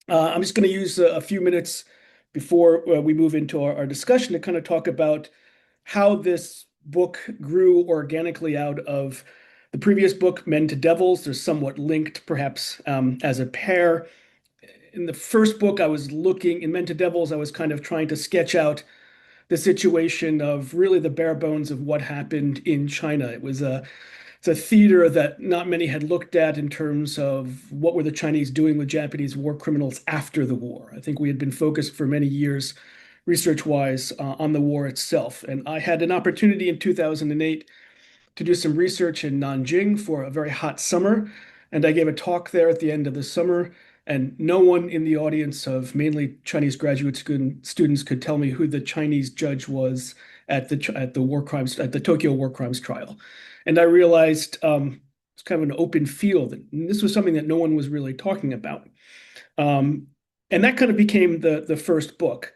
I'm just going to use a few minutes before we move into our discussion to kind of talk about how this book grew organically out of the previous book, Men to Devils. They're somewhat linked, perhaps, as a pair. In the first book, I was looking in Men to Devils, I was kind of trying to sketch out the situation of really the bare bones of what happened in China. It's a theater that not many had looked at in terms of what were the Chinese doing with Japanese war criminals after the war. I think we had been focused for many years, research-wise, on the war itself. And I had an opportunity in 2008 to do some research in Nanjing for a very hot summer. And I gave a talk there at the end of the summer, and no one in the audience of mainly Chinese graduate students could tell me who the Chinese judge was at the war crimes at the Tokyo war crimes trial. And I realized it's kind of an open field. And this was something that no one was really talking about. Um, and that kind of became the first book.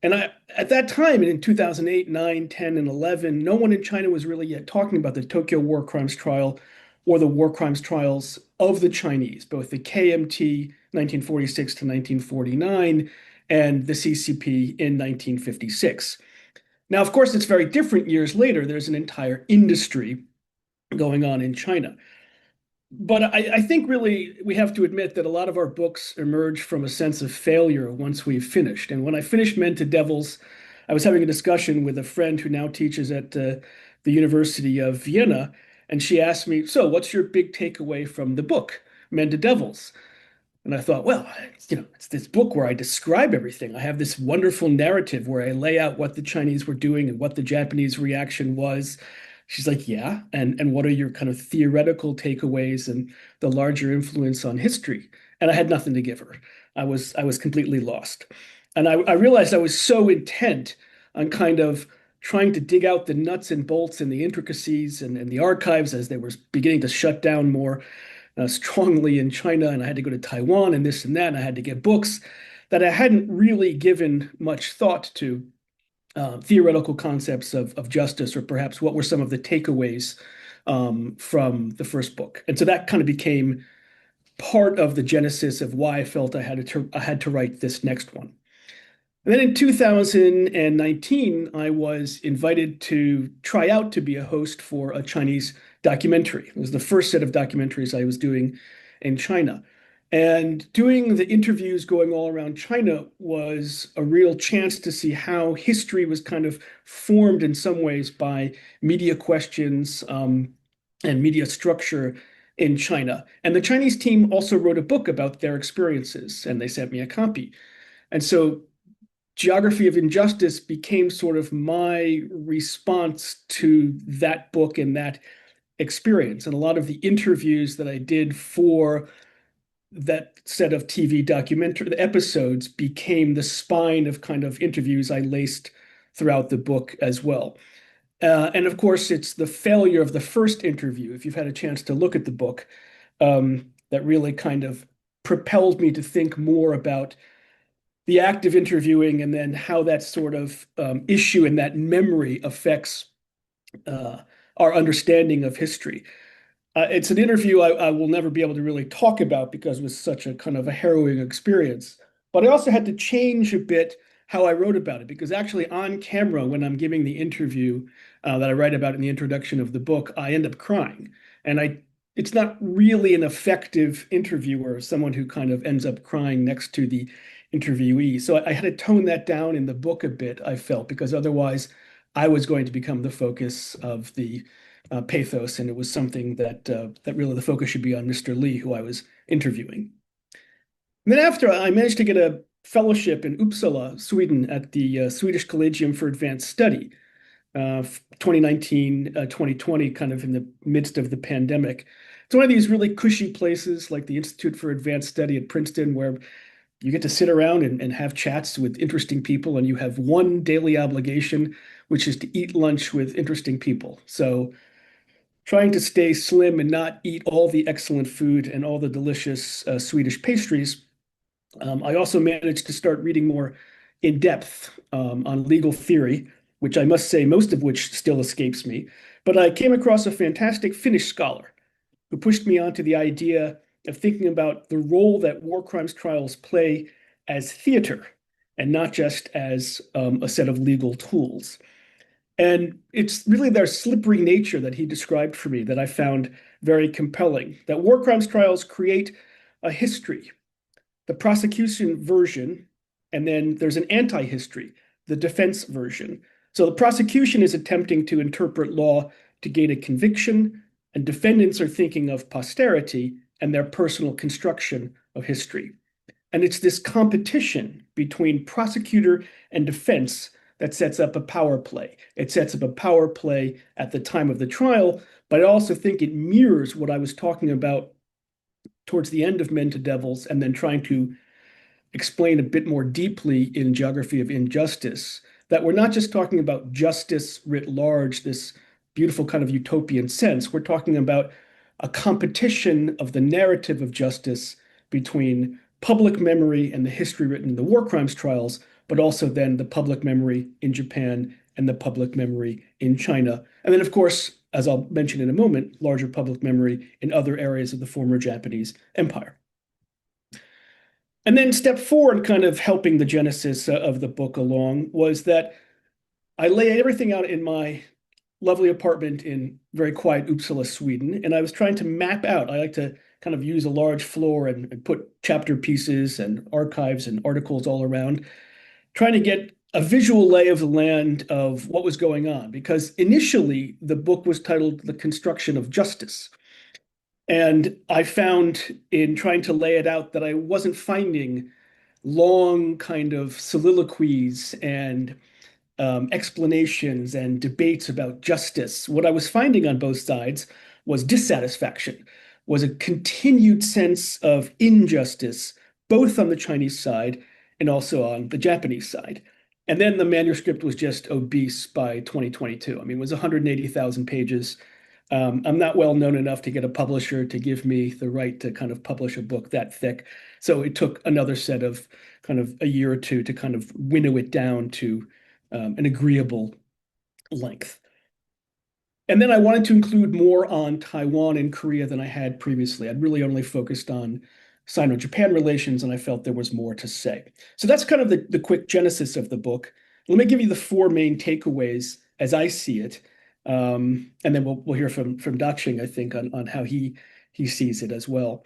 And at that time, in 2008, 9, 10, and 11, no one in China was really yet talking about the Tokyo war crimes trial or the war crimes trials of the Chinese, both the KMT 1946 to 1949 and the CCP in 1956. Now, of course, it's very different years later. There's an entire industry going on in China. But I think really we have to admit that a lot of our books emerge from a sense of failure once we've finished. And when I finished Men to Devils, I was having a discussion with a friend who now teaches at the University of Vienna. And she asked me, "So, what's your big takeaway from the book, Men to Devils?" And I thought, well, it's this book where I describe everything. I have this wonderful narrative where I lay out what the Chinese were doing and what the Japanese reaction was. She's like, yeah. And what are your kind of theoretical takeaways and the larger influence on history? And I had nothing to give her. I was completely lost. And I realized I was so intent on kind of trying to dig out the nuts and bolts and the intricacies and the archives as they were beginning to shut down more strongly in China, and I had to go to Taiwan and this and that, and I had to get books that I hadn't really given much thought to theoretical concepts of justice, or perhaps what were some of the takeaways from the first book. And so that kind of became part of the genesis of why I felt I had to write this next one. And then in 2019, I was invited to try out to be a host for a Chinese documentary. It was the first set of documentaries I was doing in China. And doing the interviews going all around China was a real chance to see how history was kind of formed in some ways by media questions and media structure in China. And the Chinese team also wrote a book about their experiences, and they sent me a copy. And so Geography of Injustice became sort of my response to that book and that experience. And a lot of the interviews that I did for that set of TV documentary episodes became the spine of kind of interviews I laced throughout the book as well. And of course, it's the failure of the first interview, if you've had a chance to look at the book, that really kind of propelled me to think more about the act of interviewing and then how that sort of issue and that memory affects uh, our understanding of history. It's an interview I will never be able to really talk about because it was such a kind of a harrowing experience. But I also had to change a bit how I wrote about it, because actually on camera, when I'm giving the interview that I write about in the introduction of the book, I end up crying. And it's not really an effective interviewer, someone who kind of ends up crying next to the interviewee. So I had to tone that down in the book a bit, I felt, because otherwise I was going to become the focus of the pathos, and it was something that really the focus should be on Mr. Lee, who I was interviewing. And then after, I managed to get a fellowship in Uppsala, Sweden, at the Swedish Collegium for Advanced Study, 2019, 2020, kind of in the midst of the pandemic. It's one of these really cushy places like the Institute for Advanced Study at Princeton, where you get to sit around and have chats with interesting people, and you have one daily obligation, which is to eat lunch with interesting people. So trying to stay slim and not eat all the excellent food and all the delicious Swedish pastries. I also managed to start reading more in depth on legal theory, which I must say, most of which still escapes me. But I came across a fantastic Finnish scholar who pushed me onto the idea of thinking about the role that war crimes trials play as theater and not just as a set of legal tools. And it's really their slippery nature that he described for me that I found very compelling. That war crimes trials create a history, the prosecution version, and then there's an anti-history, the defense version. So the prosecution is attempting to interpret law to gain a conviction, and defendants are thinking of posterity and their personal construction of history. And it's this competition between prosecutor and defense that sets up a power play. It sets up a power play at the time of the trial, but I also think it mirrors what I was talking about towards the end of Men to Devils and then trying to explain a bit more deeply in Geography of Injustice, that we're not just talking about justice writ large, this beautiful kind of utopian sense. We're talking about a competition of the narrative of justice between public memory and the history written in the war crimes trials, but also then the public memory in Japan and the public memory in China. And then, of course, as I'll mention in a moment, larger public memory in other areas of the former Japanese Empire. And then step four in kind of helping the genesis of the book along was that I lay everything out in my lovely apartment in very quiet Uppsala, Sweden, and I was trying to map out. I like to kind of use a large floor and put chapter pieces and archives and articles all around, trying to get a visual lay of the land of what was going on. Because initially, the book was titled The Construction of Justice. And I found in trying to lay it out that I wasn't finding long kind of soliloquies and explanations and debates about justice. What I was finding on both sides was dissatisfaction, was a continued sense of injustice, both on the Chinese side and also on the Japanese side. And then the manuscript was just obese by 2022. I mean, it was 180,000 pages. I'm not well known enough to get a publisher to give me the right to kind of publish a book that thick. So it took another set of kind of a year or two to kind of winnow it down to an agreeable length. And then I wanted to include more on Taiwan and Korea than I had previously. I'd really only focused on Sino-Japan relations, and I felt there was more to say. So that's kind of the quick genesis of the book. Let me give you the four main takeaways as I see it. And then we'll hear from Daqing, I think, on how he sees it as well.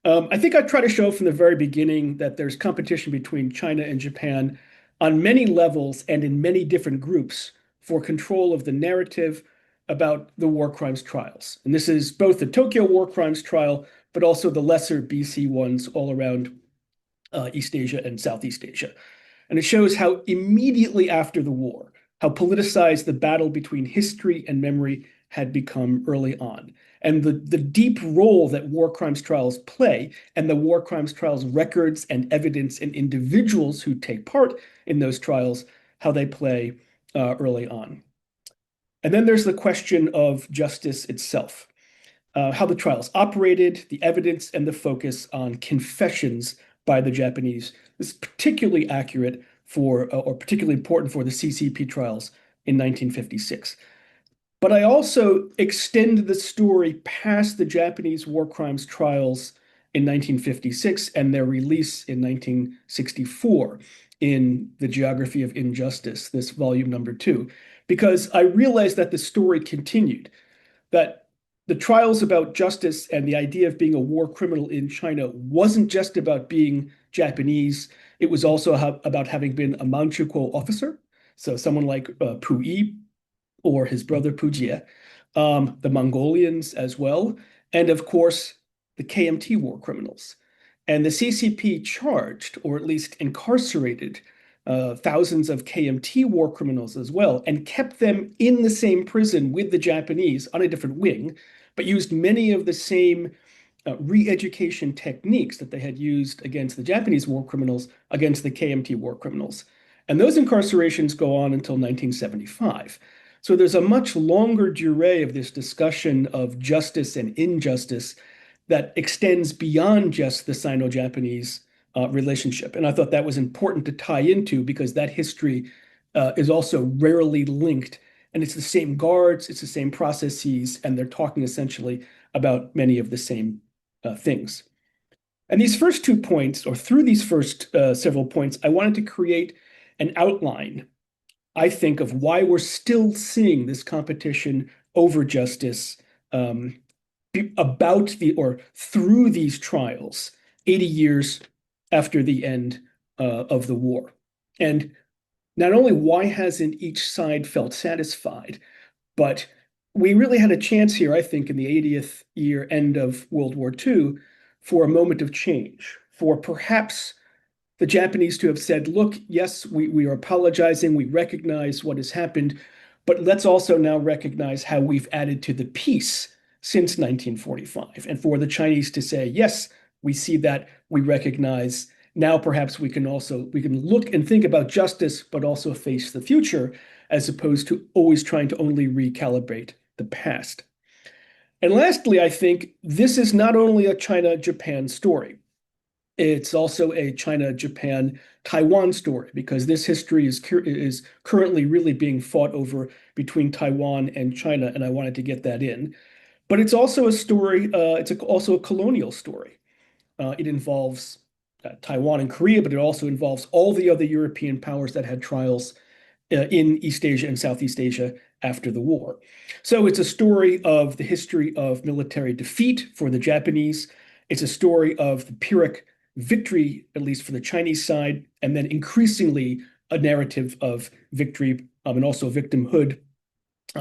I think I try to show from the very beginning that there's competition between China and Japan on many levels and in many different groups for control of the narrative about the war crimes trials. And this is both the Tokyo war crimes trial, but also the lesser BC ones all around East Asia and Southeast Asia. And it shows how immediately after the war, how politicized the battle between history and memory had become early on. And the deep role that war crimes trials play and the war crimes trials records and evidence and individuals who take part in those trials, how they play early on. And then there's the question of justice itself, how the trials operated, the evidence, and the focus on confessions by the Japanese. This is particularly accurate for, or particularly important for the CCP trials in 1956. But I also extend the story past the Japanese war crimes trials in 1956 and their release in 1964 in the Geography of Injustice, this volume number 2, because I realized that the story continued, that the trials about justice and the idea of being a war criminal in China wasn't just about being Japanese. It was also about having been a Manchukuo officer, so someone like Pu Yi or his brother Pu Jie, the Mongolians as well, and of course, the KMT war criminals. And the CCP charged, or at least incarcerated, thousands of KMT war criminals as well, and kept them in the same prison with the Japanese on a different wing, but used many of the same re-education techniques that they had used against the Japanese war criminals against the KMT war criminals. And those incarcerations go on until 1975. So there's a much longer durée of this discussion of justice and injustice that extends beyond just the Sino-Japanese relationship. And I thought that was important to tie into because that history is also rarely linked. And it's the same guards, it's the same processes, and they're talking essentially about many of the same things. And these first 2 points, or through these first several points, I wanted to create an outline, I think, of why we're still seeing this competition over justice um, about or through these trials, 80 years after the end of the war. And not only why hasn't each side felt satisfied, but we really had a chance here, I think, in the 80th year end of World War II for a moment of change, for perhaps the Japanese to have said, look, yes, we are apologizing, we recognize what has happened, but let's also now recognize how we've added to the peace since 1945. And for the Chinese to say, yes, we see that, we recognize. Now perhaps we can look and think about justice, but also face the future, as opposed to always trying to only recalibrate the past. And lastly, I think this is not only a China-Japan story. It's also a China, Japan, Taiwan story because this history is currently really being fought over between Taiwan and China, and I wanted to get that in. But it's also a story. Also a colonial story. It involves Taiwan and Korea, but it also involves all the other European powers that had trials in East Asia and Southeast Asia after the war. So it's a story of the history of military defeat for the Japanese. It's a story of the Pyrrhic victory, at least for the Chinese side, and then increasingly a narrative of victory and also victimhood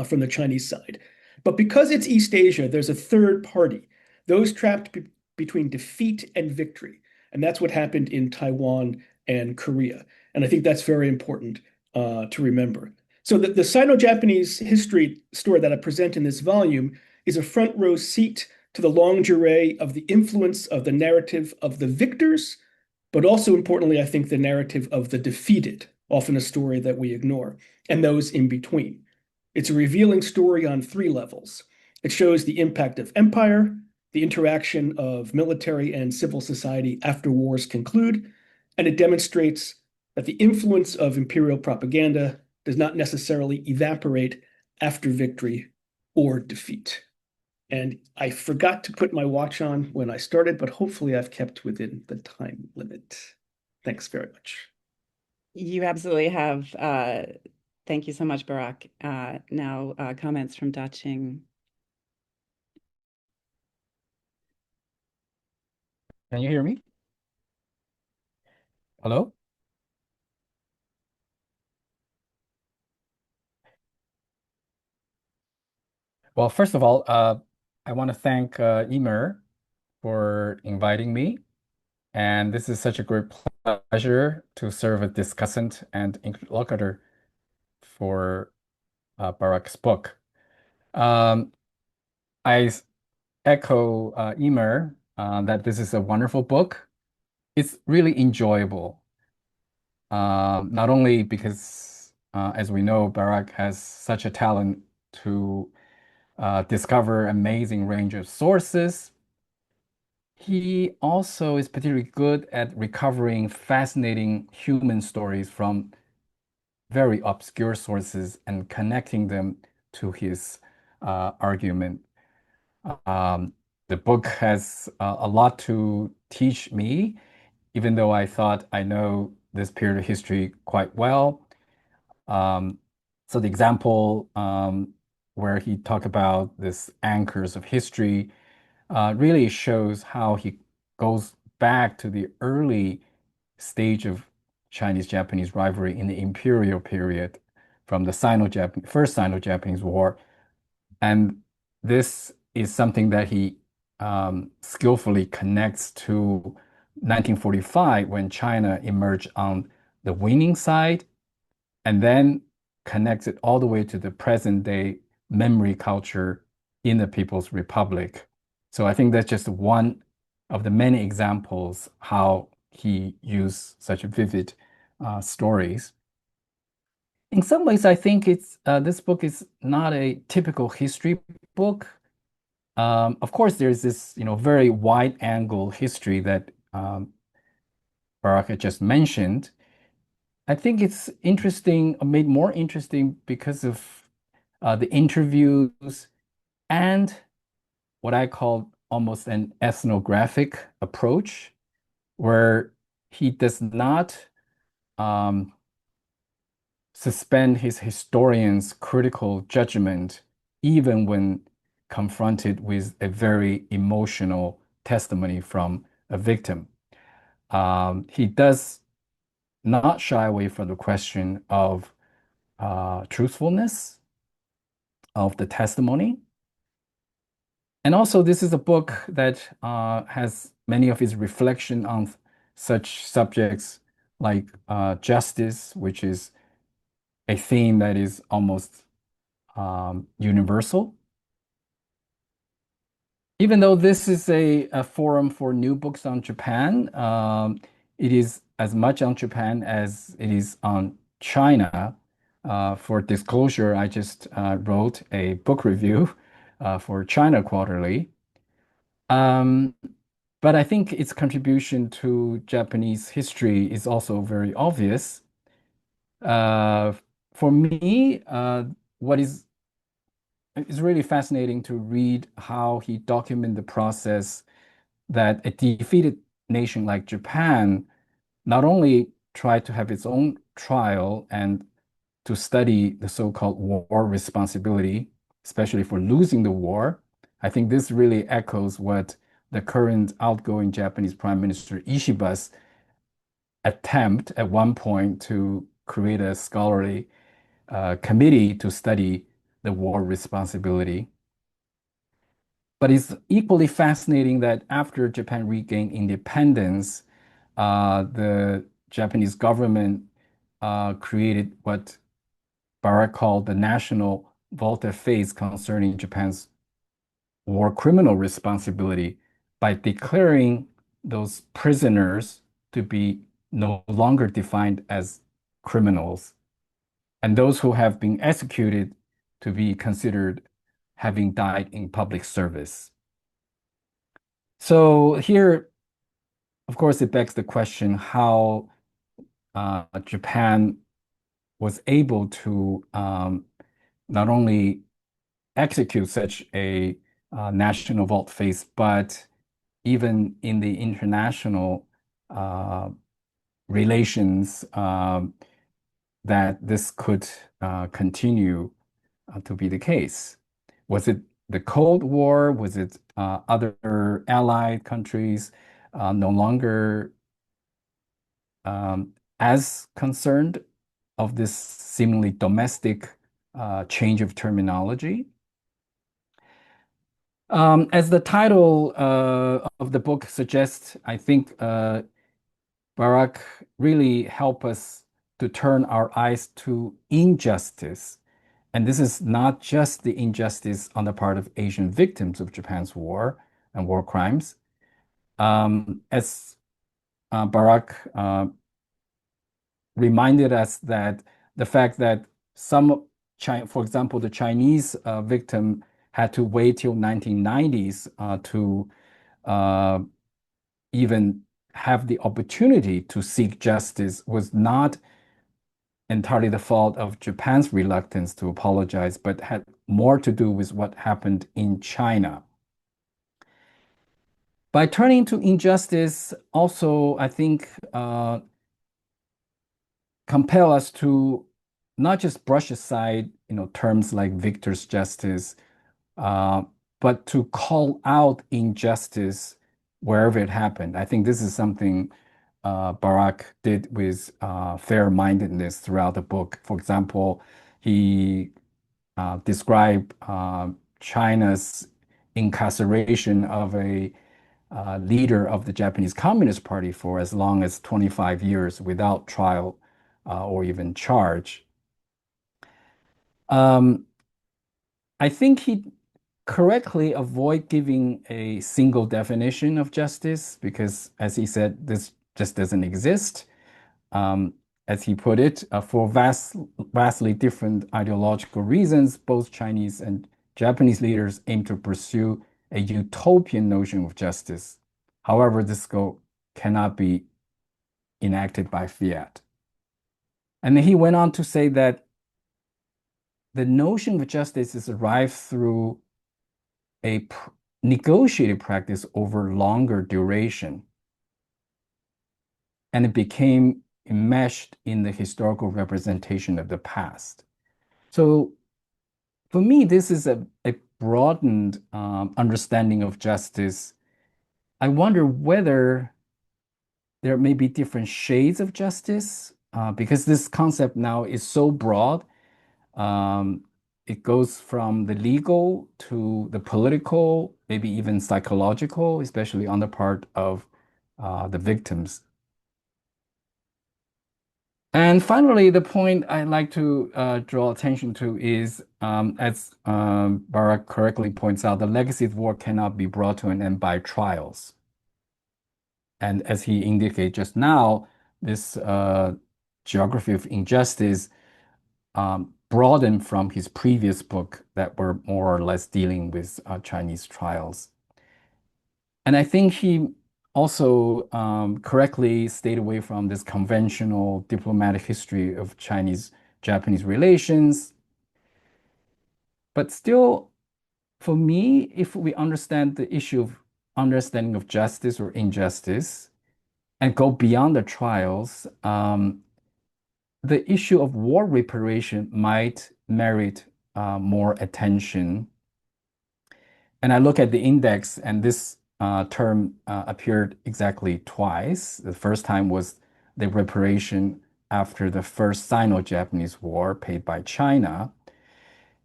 from the Chinese side. But because it's East Asia, there's a third party, those trapped between defeat and victory. And that's what happened in Taiwan and Korea. And I think that's very important to remember. So the Sino-Japanese history story that I present in this volume is a front row seat to the longue durée of the influence of the narrative of the victors, but also importantly, I think the narrative of the defeated, often a story that we ignore, and those in between. It's a revealing story on 3 levels. It shows the impact of empire, the interaction of military and civil society after wars conclude, and it demonstrates that the influence of imperial propaganda does not necessarily evaporate after victory or defeat. And I forgot to put my watch on when I started, but hopefully I've kept within the time limit. Thanks very much. You absolutely have. Thank you so much, Barak. Now, comments from Daqing. Can you hear me? Hello? Well, first of all, I want to thank Emer for inviting me. And this is such a great pleasure to serve as discussant and interlocutor for Barak's book. Um, I echo Emer that this is a wonderful book. It's really enjoyable, not only because, as we know, Barak has such a talent to discover amazing range of sources. He also is particularly good at recovering fascinating human stories from very obscure sources and connecting them to his argument. Um, the book has a lot to teach me, even though I thought I know this period of history quite well. Um, so the example where he talked about this anchors of history really shows how he goes back to the early stage of Chinese-Japanese rivalry in the imperial period from the first Sino-Japanese War. And this is something that he skillfully connects to 1945 when China emerged on the winning side and then connects it all the way to the present day memory culture in the People's Republic. So I think that's just one of the many examples how he used such vivid stories. In some ways, I think this book is not a typical history book. Of course, there's this very wide angle history that Barak had just mentioned. I think it's interesting, made more interesting because of the interviews and what I call almost an ethnographic approach where he does not um, suspend his historian's critical judgment, even when confronted with a very emotional testimony from a victim. He does not shy away from the question of truthfulness of the testimony. And also, this is a book that has many of his reflection on such subjects like justice, which is a theme that is almost universal. Even though this is a forum for new books on Japan, it is as much on Japan as it is on China. For disclosure, I just wrote a book review for China Quarterly. Um, but I think its contribution to Japanese history is also very obvious. Uh, for me, what is it's really fascinating to read how he documented the process that a defeated nation like Japan not only tried to have its own trial and to study the so-called war responsibility, especially for losing the war. I think this really echoes what the current outgoing Japanese Prime Minister Ishiba's attempt at one point to create a scholarly committee to study the war responsibility. But it's equally fascinating that after Japan regained independence, the Japanese government created what Barak called the national volte-face concerning Japan's war criminal responsibility by declaring those prisoners to be no longer defined as criminals, and those who have been executed to be considered having died in public service. So here, of course, it begs the question how Japan was able to not only execute such a national volte-face, but even in the international uh, relations, that this could continue to be the case. Was it the Cold War? Was it other allied countries no longer as concerned of this seemingly domestic change of terminology? As the title of the book suggests, I think Barak really help us to turn our eyes to injustice. And this is not just the injustice on the part of Asian victims of Japan's war and war crimes. As Barak reminded us that the fact that some, for example, the Chinese victim had to wait till 1990s to uh, even have the opportunity to seek justice was not entirely the fault of Japan's reluctance to apologize, but had more to do with what happened in China. By turning to injustice, also, I think compel us to not just brush aside, terms like victor's justice, uh, but to call out injustice wherever it happened. I think this is something Barak did with fair-mindedness throughout the book. For example, he described China's incarceration of a leader of the Japanese Communist Party for as long as 25 years without trial or even charge. Um, I think he correctly avoid giving a single definition of justice because, as he said, this just doesn't exist. Um, as he put it, for vastly different ideological reasons, both Chinese and Japanese leaders aim to pursue a utopian notion of justice. However, this goal cannot be enacted by fiat. And then he went on to say that the notion of justice is arrived through a negotiated practice over longer duration. and it became enmeshed in the historical representation of the past. So for me, this is a broadened understanding of justice. I wonder whether there may be different shades of justice because this concept now is so broad. Um, it goes from the legal to the political, maybe even psychological, especially on the part of the victims. And finally, the point I'd like to draw attention to is, as Barak correctly points out, the legacy of war cannot be brought to an end by trials. And as he indicated just now, this geography of injustice broadened from his previous book that were more or less dealing with Chinese trials. And I think he also correctly stayed away from this conventional diplomatic history of Chinese-Japanese relations. But still, for me, if we understand the issue of understanding of justice or injustice and go beyond the trials, the issue of war reparation might merit more attention. And I look at the index, and this term appeared exactly twice. The first time was the reparation after the first Sino-Japanese War paid by China.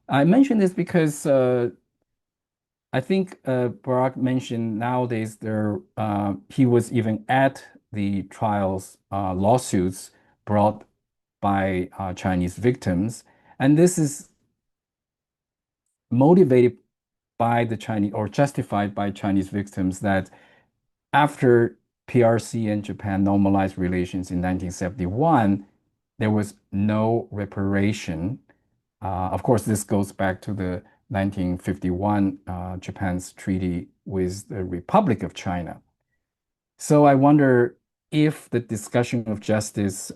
I mention this because I think Barak mentioned nowadays he was even at the trials lawsuits brought by Chinese victims, and this is motivated by the Chinese or justified by Chinese victims that after PRC and Japan normalized relations in 1971, there was no reparation. Of course, this goes back to the 1951 Japan's treaty with the Republic of China. So I wonder if the discussion of justice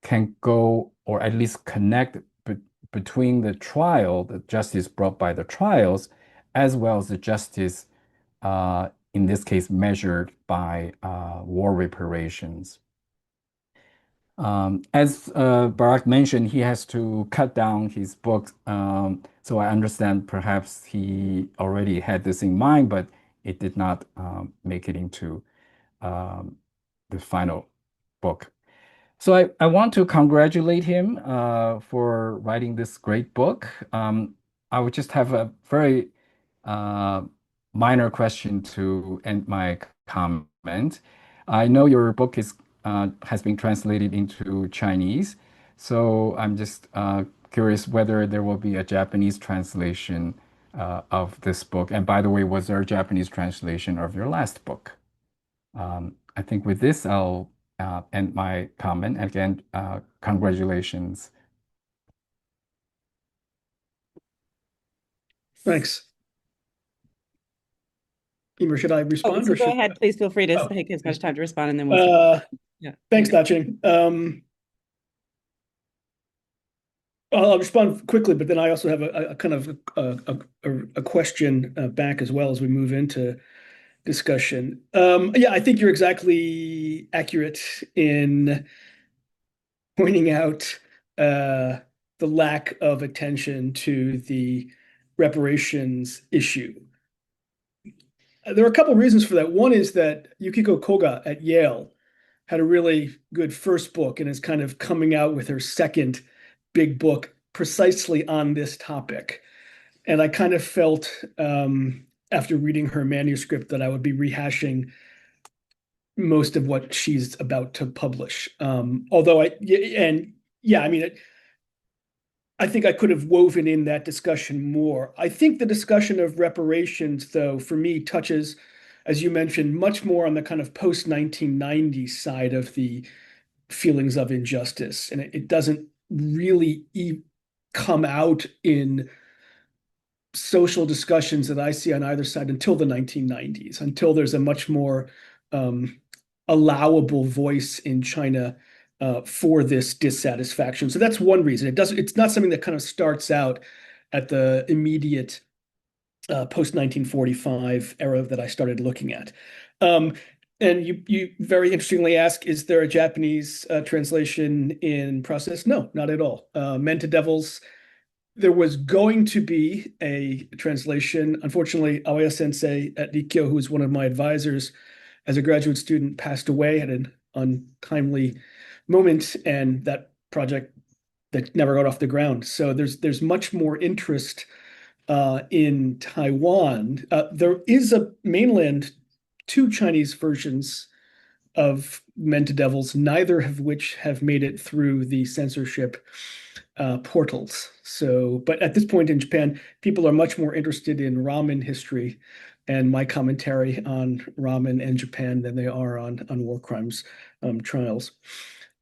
can go or at least connect between the trial, the justice brought by the trials, as well as the justice, in this case, measured by war reparations. As Barak mentioned, he has to cut down his book. So I understand perhaps he already had this in mind, but it did not make it into the final book. So I want to congratulate him for writing this great book. I would just have a very uh, minor question to end my comment. I know your book has been translated into Chinese, so I'm just curious whether there will be a Japanese translation of this book. And by the way, was there a Japanese translation of your last book? I think with this, I'll end my comment. Again, congratulations. Thanks. Emer, should I Oh, respond so or go should ahead. Please feel free to oh, take as much time to respond, and then we'll. Yeah. thanks, Daqing. I'll respond quickly, but then I also have a kind of a question back as well as we move into discussion. Yeah, I think you're exactly accurate in pointing out the lack of attention to the reparations issue. There are a couple reasons for that. One is that Yukiko Koga at Yale had a really good first book and is kind of coming out with her second big book precisely on this topic. And I kind of felt after reading her manuscript that I would be rehashing most of what she's about to publish. Although I mean, I think I could have woven in that discussion more. I think the discussion of reparations, though, for me, touches, as you mentioned, much more on the kind of post-1990 side of the feelings of injustice. And it doesn't really come out in social discussions that I see on either side until the 1990s, until there's a much more allowable voice in China for this dissatisfaction. So that's one reason. It's not something that kind of starts out at the immediate post 1945 era that I started looking at. And you very interestingly ask, is there a Japanese translation in process? No, not at all. Men to Devils, there was going to be a translation. Unfortunately, Aoya Sensei at Nikkyo, who was one of my advisors as a graduate student, passed away at an untimely moment, and that project that never got off the ground. So there's much more interest in Taiwan. There is a mainland two Chinese versions of Men to Devils, neither of which have made it through the censorship portals. So, but at this point in Japan, people are much more interested in ramen history and my commentary on ramen and Japan than they are on war crimes trials.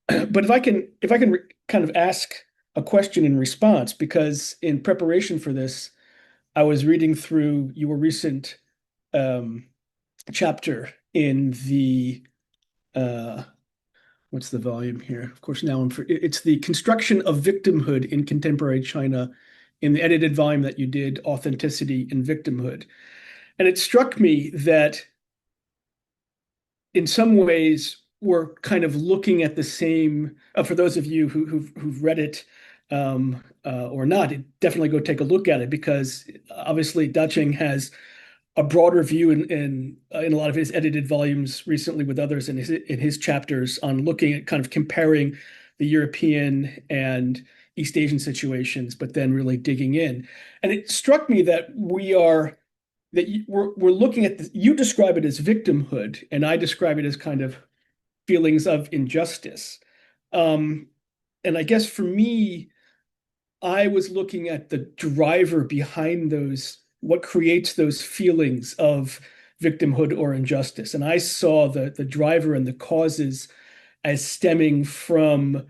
But if I can kind of ask a question in response, because in preparation for this, I was reading through your recent um, chapter in the uh, what's the volume here? Of course, now it's the construction of victimhood in contemporary China in the edited volume that you did, Authenticity and Victimhood. And it struck me that in some ways we're kind of looking at the same, for those of you who've read it or not, definitely go take a look at it because obviously Daqing has a broader view in a lot of his edited volumes recently with others in his chapters on looking at kind of comparing the European and East Asian situations, but then really digging in. And it struck me that we're looking at you describe it as victimhood, and I describe it as kind of feelings of injustice. Um, and I guess for me, I was looking at the driver behind those, what creates those feelings of victimhood or injustice. And I saw the driver and the causes as stemming from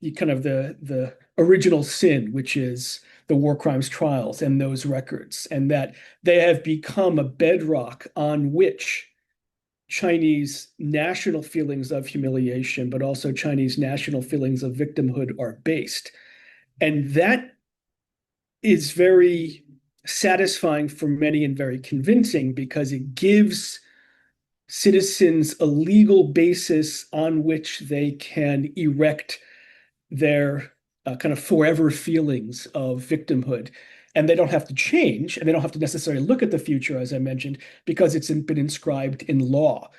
the original sin, which is the war crimes trials and those records, and that they have become a bedrock on which Chinese national feelings of humiliation, but also Chinese national feelings of victimhood are based. And that is very satisfying for many and very convincing because it gives citizens a legal basis on which they can erect their kind of forever feelings of victimhood. And they don't have to change, and they don't have to necessarily look at the future, as I mentioned, because it's been inscribed in law.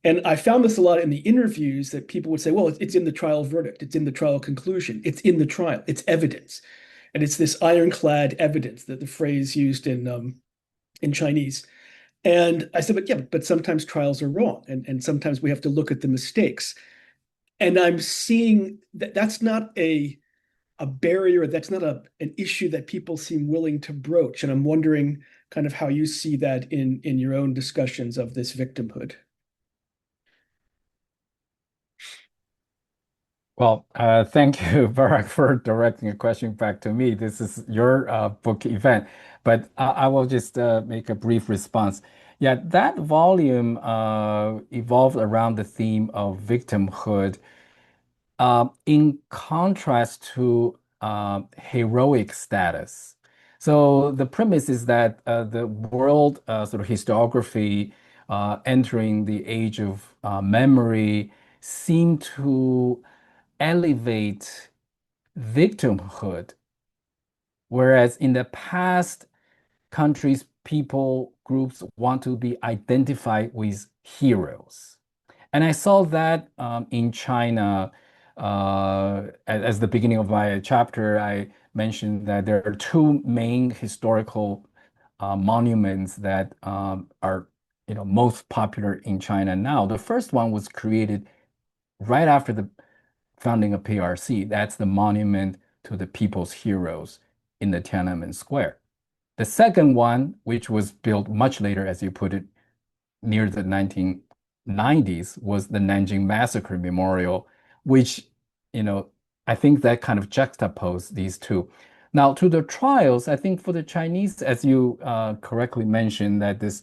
And I found this a lot in the interviews that people would say, well, it's in the trial verdict, it's in the trial conclusion, it's in the trial, it's evidence. And it's this ironclad evidence, that the phrase used in Chinese. And I said, but yeah, but sometimes trials are wrong, and sometimes we have to look at the mistakes. And I'm seeing that that's not a barrier, that's not an issue that people seem willing to broach. And I'm wondering kind of how you see that in your own discussions of this victimhood. Well, thank you, Barak, for directing a question back to me. This is your book event, but I will just make a brief response. Yeah, that volume evolved around the theme of victimhood, in contrast to heroic status. So the premise is that the world sort of historiography entering the age of memory seemed to elevate victimhood, whereas in the past, countries, people, groups want to be identified with heroes. And I saw that in China. As the beginning of my chapter, I mentioned that there are two main historical monuments that are, most popular in China now. The first one was created right after the founding of PRC. That's the monument to the people's heroes in the Tiananmen Square. The second one, which was built much later, as you put it, near the 1990s, was the Nanjing Massacre Memorial, which, I think that kind of juxtaposed these two. Now, to the trials, I think for the Chinese, as you correctly mentioned, that this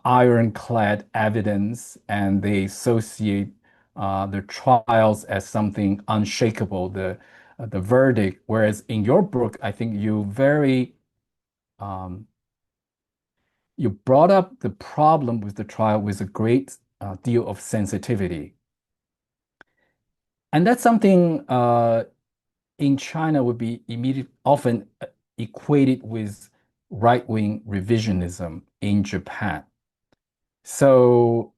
ironclad evidence, and they associate the trials as something unshakable, the verdict. Whereas in your book, I think um, you brought up the problem with the trial with a great deal of sensitivity. And that's something in China would be often equated with right-wing revisionism in Japan. So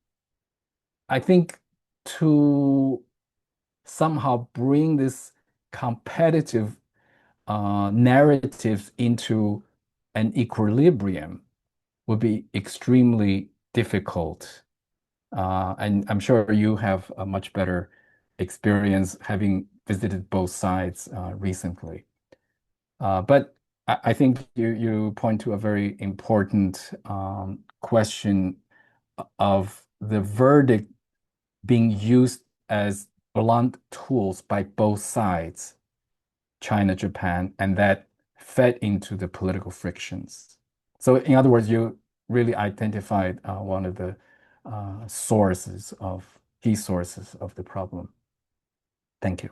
I think to somehow bring this competitive narratives into an equilibrium would be extremely difficult. And I'm sure you have a much better experience having visited both sides recently. But I think you point to a very important question of the verdict being used as blunt tools by both sides, China, Japan, and that fed into the political frictions. So, in other words, you really identified one of the key sources of the problem. Thank you.